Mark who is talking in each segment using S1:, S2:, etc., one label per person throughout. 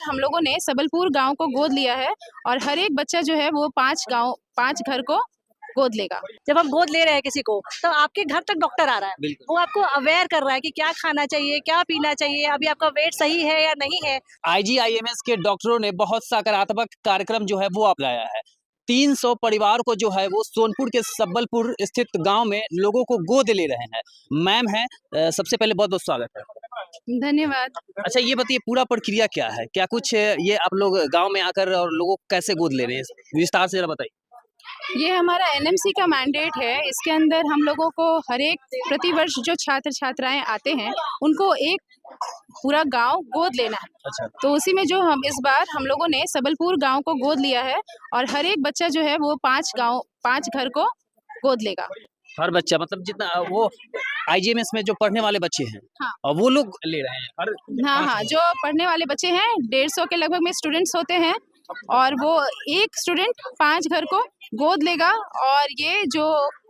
S1: हम लोगों ने सबलपुर गांव को गोद लिया है और हर एक बच्चा जो है वो 5 घर को गोद लेगा।
S2: जब हम गोद ले रहे हैं किसी को तो आपके घर तक डॉक्टर आ रहा है, वो आपको अवेयर कर रहा है कि क्या खाना चाहिए, क्या पीना चाहिए, अभी आपका वेट सही है या नहीं है।
S3: आईजीआईएमएस के डॉक्टरों ने बहुत सकारात्मक कार्यक्रम जो है वो अपनाया है। 300 परिवार को जो है वो सोनपुर के सबलपुर स्थित गांव में लोगों को गोद ले रहे हैं। मैम है, सबसे पहले बहुत बहुत स्वागत है।
S1: धन्यवाद।
S3: अच्छा, ये बताइए पूरा प्रक्रिया क्या है, क्या कुछ ये आप लोग गांव में आकर और लोगों को कैसे गोद ले रहे हैं, विस्तार से जरा बताइए।
S1: ये हमारा एनएमसी का मैंडेट है। इसके अंदर हम लोगों को हर एक प्रतिवर्ष जो छात्र छात्राएं आते हैं उनको एक पूरा गांव गोद लेना है।
S3: अच्छा।
S1: तो उसी में जो हम इस बार हम लोगों ने सबलपुर गांव को गोद लिया है और हर एक बच्चा जो है वो 5 घर को गोद लेगा।
S3: हर बच्चा मतलब जितना वो आईजीएमएस में जो पढ़ने वाले बच्चे हैं,
S1: हाँ।
S3: और वो लोग ले रहे हैं
S1: हाँ, जो पढ़ने वाले बच्चे हैं 150 के लगभग में स्टूडेंट्स होते हैं और वो एक स्टूडेंट 5 घर को गोद लेगा। और ये जो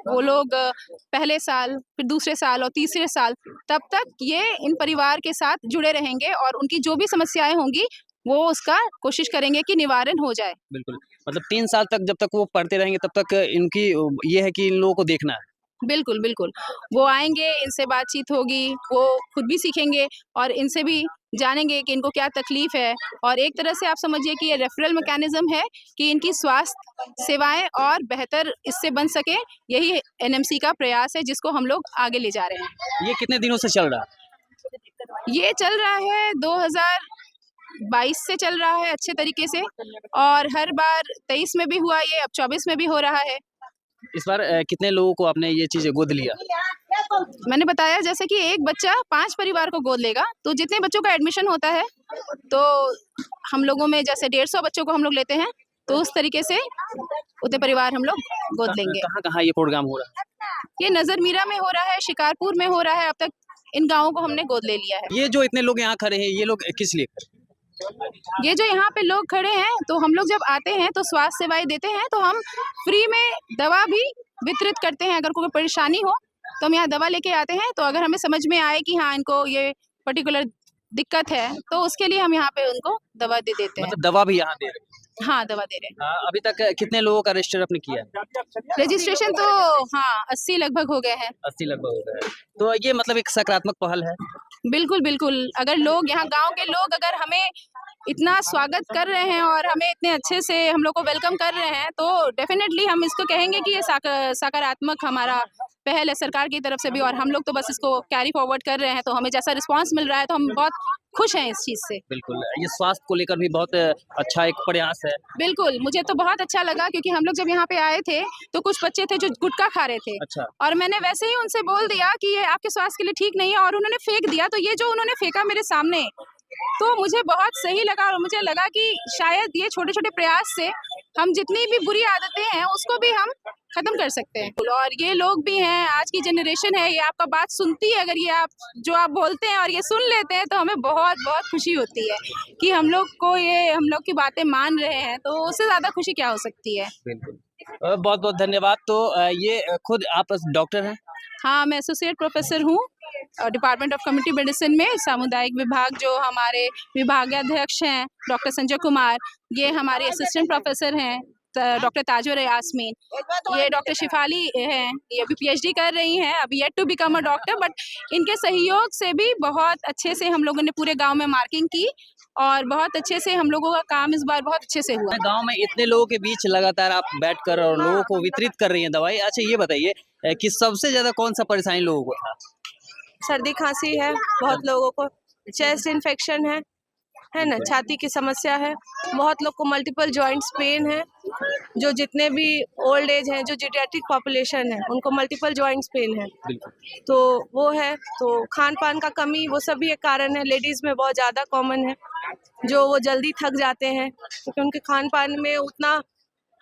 S1: वो लोग पहले साल, फिर दूसरे साल और तीसरे साल तब तक ये इन परिवार के साथ जुड़े रहेंगे और उनकी जो भी समस्याएं होंगी वो उसका कोशिश करेंगे कि निवारण हो जाए।
S3: बिल्कुल, मतलब 3 साल तक जब तक वो पढ़ते रहेंगे तब तक इनकी ये है कि इन लोगों को देखना है।
S1: बिल्कुल, बिल्कुल। वो आएँगे, इनसे बातचीत होगी, वो खुद भी सीखेंगे और इनसे भी जानेंगे कि इनको क्या तकलीफ़ है। और एक तरह से आप समझिए कि ये रेफ़रल मैकेनिज़्म है कि इनकी स्वास्थ्य सेवाएँ और बेहतर इससे बन सके। यही एनएमसी का प्रयास है जिसको हम लोग आगे ले जा रहे हैं।
S3: ये कितने दिनों से चल रहा है?
S1: ये चल रहा है 2022 से चल रहा है अच्छे तरीके से और हर बार 23 में भी हुआ ये, अब 24 में भी हो रहा है।
S3: इस बार कितने लोगों को आपने ये चीज़ गोद लिया?
S1: मैंने बताया जैसे कि एक बच्चा 5 परिवार को गोद लेगा, तो जितने बच्चों का एडमिशन होता है, तो हम लोगों में जैसे 150 बच्चों को हम लोग लेते हैं, तो उस तरीके से उतने परिवार हम लोग गोद लेंगे।
S3: कहाँ-कहाँ ये प्रोग्राम हो रहा है?
S1: ये नज़रमीरा में हो रहा है, शिकारपुर में हो रहा है, अब तक इन गाँवों को हमने गोद ले लिया है।
S3: ये जो इतने लोग यहाँ खड़े हैं, ये लोग किस लिए खड़े हैं?
S1: ये जो यहाँ पे लोग खड़े हैं, तो हम लोग जब आते हैं तो स्वास्थ्य सेवाएँ देते हैं, तो हम फ्री में दवा भी वितरित करते हैं। अगर कोई परेशानी हो, तो हम यहाँ दवा लेके आते हैं, तो अगर हमें समझ में आए कि हाँ, इनको ये पर्टिकुलर दिक्कत है, तो उसके लिए हम यहाँ पे उनको दवा दे देते हैं।
S3: मतलब दवा भी यहाँ दे रहे हैं?
S1: हाँ, दवा दे रहे हैं।
S3: अभी तक कितने लोगों का रजिस्टर आपने किया है?
S1: रजिस्ट्रेशन तो हाँ, 80 लगभग हो गए हैं।
S3: 80 लगभग हो गए हैं। तो ये मतलब एक सकारात्मक पहल है।
S1: बिल्कुल, बिल्कुल। अगर लोग यहाँ गाँव के लोग अगर हमें इतना स्वागत कर रहे हैं और हमें इतने अच्छे से हम लोग को वेलकम कर रहे हैं, तो डेफ़िनेटली हम इसको कहेंगे कि ये सकारात्मक हमारा पहल है सरकार की तरफ से भी और हम लोग तो बस इसको कैरी फॉरवर्ड कर रहे हैं, तो हमें जैसा रिस्पॉन्स मिल रहा है, तो हम बहुत खुश हैं इस चीज़ से।
S3: बिल्कुल, ये स्वास्थ्य को लेकर भी बहुत अच्छा एक प्रयास है।
S1: बिल्कुल, मुझे तो बहुत अच्छा लगा क्योंकि हम लोग जब यहाँ पे आए थे, तो कुछ बच्चे थे जो गुटखा खा रहे थे।
S3: अच्छा।
S1: और मैंने वैसे ही उनसे बोल दिया कि ये आपके स्वास्थ्य के लिए ठीक नहीं है और उन्होंने फेंक दिया, तो ये जो उन्होंने फेंका मेरे सामने, तो मुझे बहुत सही लगा और मुझे लगा कि शायद ये छोटे-छोटे प्रयास से हम जितनी भी बुरी आदतें हैं, उसको भी हम खत्म कर सकते हैं। और ये लोग भी हैं, आज की जनरेशन है, ये आपका बात सुनती है, अगर ये आप जो आप बोलते हैं और ये सुन लेते हैं, तो हमें बहुत-बहुत खुशी होती है कि हम लोग की बातें मान रहे हैं, तो उससे ज़्यादा खुशी क्या हो सकती है।
S3: बिल्कुल। बहुत-बहुत धन्यवाद। तो ये खुद आप डॉक्टर हैं?
S1: हाँ, मैं एसोसिएट प्रोफ़ेसर हूँ डिपार्टमेंट ऑफ कम्युनिटी मेडिसिन में सामुदायिक विभाग। जो हमारे विभागाध्यक्ष हैं डॉक्टर संजय कुमार, ये हमारे असिस्टेंट प्रोफ़ेसर हैं डॉक्टर ताजुर यास्मीन, ये डॉक्टर शिफाली हैं, ये अभी पीएचडी कर रही हैं, अभी yet to become a doctor, but इनके सहयोग से भी बहुत अच्छे से हम लोगों ने पूरे गाँव में मार्किंग की और बहुत अच्छे से हम लोगों का काम इस बार बहुत अच्छे से हुआ।
S3: गाँव में इतने लोगों के बीच लगातार आप बैठकर और लोगों को वितरित कर रही हैं दवाई। अच्छा, ये बताइए कि सबसे ज़्यादा कौन-सा परेशानी लोगों को था?
S2: सर्दी खांसी है बहुत लोगों को, चेस्ट इन्फेक्शन है ना, छाती की समस्या है, बहुत लोग को मल्टीपल जॉइंट्स पेन है, जो जितने भी ओल्ड एज हैं, जो जीरियाट्रिक पॉपुलेशन है, उनको मल्टीपल जॉइंट्स पेन है, तो वो है। तो खान पान का कमी, वो सब भी एक कारण है। लेडीज़ में बहुत ज़्यादा कॉमन है, जो वो जल्दी थक जाते हैं क्योंकि उनके खान पान में उतना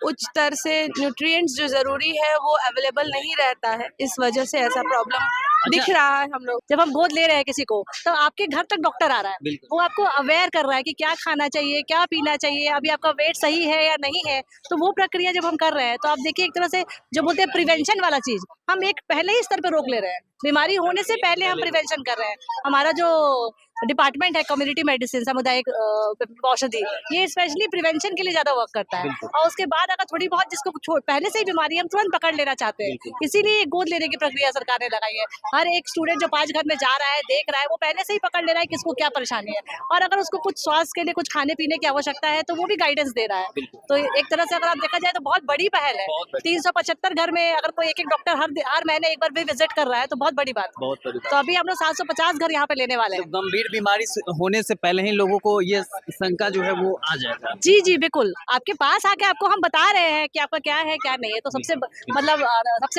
S2: उच्च स्तर से न्यूट्रिएंट्स जो ज़रूरी है वो अवेलेबल नहीं रहता है, इस वजह से ऐसा प्रॉब्लम दिख रहा है हम लोग। जब हम गोद ले रहे हैं किसी को तो आपके घर तक डॉक्टर आ रहा है, वो आपको अवेयर कर रहा है कि क्या खाना चाहिए, क्या पीना चाहिए, अभी आपका वेट सही है या नहीं है। तो वो प्रक्रिया जब हम कर रहे हैं तो आप देखिए एक तरह से जो बोलते हैं प्रिवेंशन वाला चीज़, हम एक पहले ही स्तर पे रोक ले रहे हैं। बीमारी होने से पहले हम प्रिवेंशन कर रहे हैं। हमारा जो
S4: डिपार्टमेंट है कम्युनिटी मेडिसिन सामुदायिक औषधि, ये स्पेशली प्रिवेंशन के लिए ज्यादा वर्क करता है। और उसके बाद अगर थोड़ी बहुत जिसको पहले से ही बीमारी है, हम तुरंत पकड़ लेना चाहते हैं, इसीलिए गोद लेने की प्रक्रिया सरकार ने लगाई है। हर एक स्टूडेंट जो 5 घर में जा रहा है, देख रहा है, वो पहले से ही पकड़ ले रहा है किसको क्या परेशानी है, और अगर उसको कुछ स्वास्थ्य के लिए कुछ खाने पीने की आवश्यकता है तो वो भी गाइडेंस दे रहा है। तो एक तरह से अगर आप देखा जाए तो बहुत बड़ी पहल है। 375 घर में अगर कोई एक डॉक्टर हर महीने एक बार भी विजिट कर रहा है तो बहुत बड़ी बात है।
S3: बहुत बड़ी
S4: तो अभी हम लोग 750 घर यहाँ पे लेने वाले हैं।
S3: तो गंभीर बीमारी होने से पहले ही लोगों को ये शंका जो है वो आ जाएगा।
S4: जी जी बिल्कुल, आपके पास आके आपको हम बता रहे हैं कि आपका क्या है क्या नहीं है। तो सबसे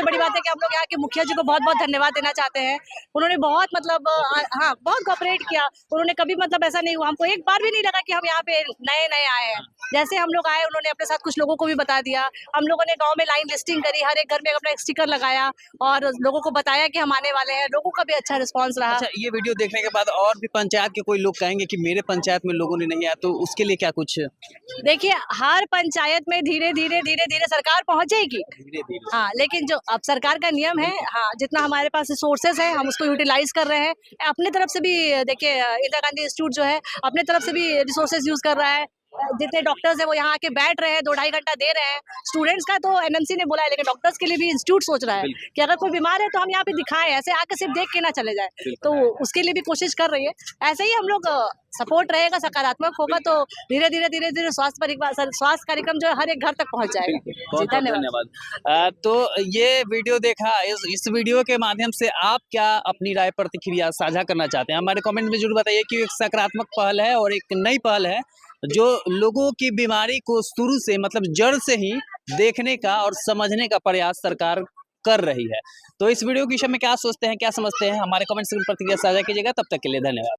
S4: बड़ी बात है कि हम लोग यहाँ के मुखिया जी को बहुत बहुत धन्यवाद देना चाहते हैं। उन्होंने बहुत बहुत कोऑपरेट किया। उन्होंने कभी ऐसा नहीं हुआ, हमको एक बार भी नहीं लगा कि हम यहाँ पे नए आए हैं। जैसे हम लोग आए, उन्होंने अपने साथ कुछ लोगों को भी बता दिया। हम लोगों ने गांव में लाइन लिस्टिंग करी, हर एक घर में अपना एक स्टिकर लगाया और लोगों को बताया कि हम आने वाले हैं। लोगों का भी अच्छा रिस्पांस रहा।
S3: अच्छा, ये वीडियो देखने के बाद और भी पंचायत के कोई लोग कहेंगे कि मेरे पंचायत में लोगों ने नहीं आया, तो उसके लिए क्या कुछ?
S4: देखिए, हर पंचायत में धीरे धीरे सरकार पहुंचेगी। हाँ, लेकिन जो अब सरकार का नियम है, हाँ, जितना हमारे पास रिसोर्सेज है हम उसको यूटिलाइज कर रहे हैं। अपने तरफ से भी देखिए, इंदिरा गांधी इंस्टीट्यूट जो है अपने तरफ से भी रिसोर्सेज यूज कर रहा है। जितने डॉक्टर्स हैं वो यहाँ आके बैठ रहे हैं, 2-2.5 घंटा दे रहे हैं। स्टूडेंट्स का तो एनएमसी ने बोला है, लेकिन डॉक्टर्स के लिए भी इंस्टीट्यूट सोच रहा है कि अगर कोई बीमार है तो हम यहाँ पे दिखाएं, ऐसे आके सिर्फ देख के ना चले जाए। तो उसके लिए भी कोशिश कर रही है। ऐसे ही हम लोग सपोर्ट रहेगा, सकारात्मक होगा तो धीरे धीरे स्वास्थ्य कार्यक्रम जो है हर एक घर तक पहुँच जाएगा। जी,
S3: धन्यवाद। तो ये वीडियो देखा, इस वीडियो के माध्यम से आप क्या अपनी राय प्रतिक्रिया साझा करना चाहते हैं? हमारे कमेंट में जरूर बताइए कि एक सकारात्मक पहल है और एक नई पहल है जो लोगों की बीमारी को शुरू से जड़ से ही देखने का और समझने का प्रयास सरकार कर रही है। तो इस वीडियो के विषय में क्या सोचते हैं, क्या समझते हैं, हमारे कमेंट से प्रतिक्रिया साझा कीजिएगा। तब तक के लिए धन्यवाद।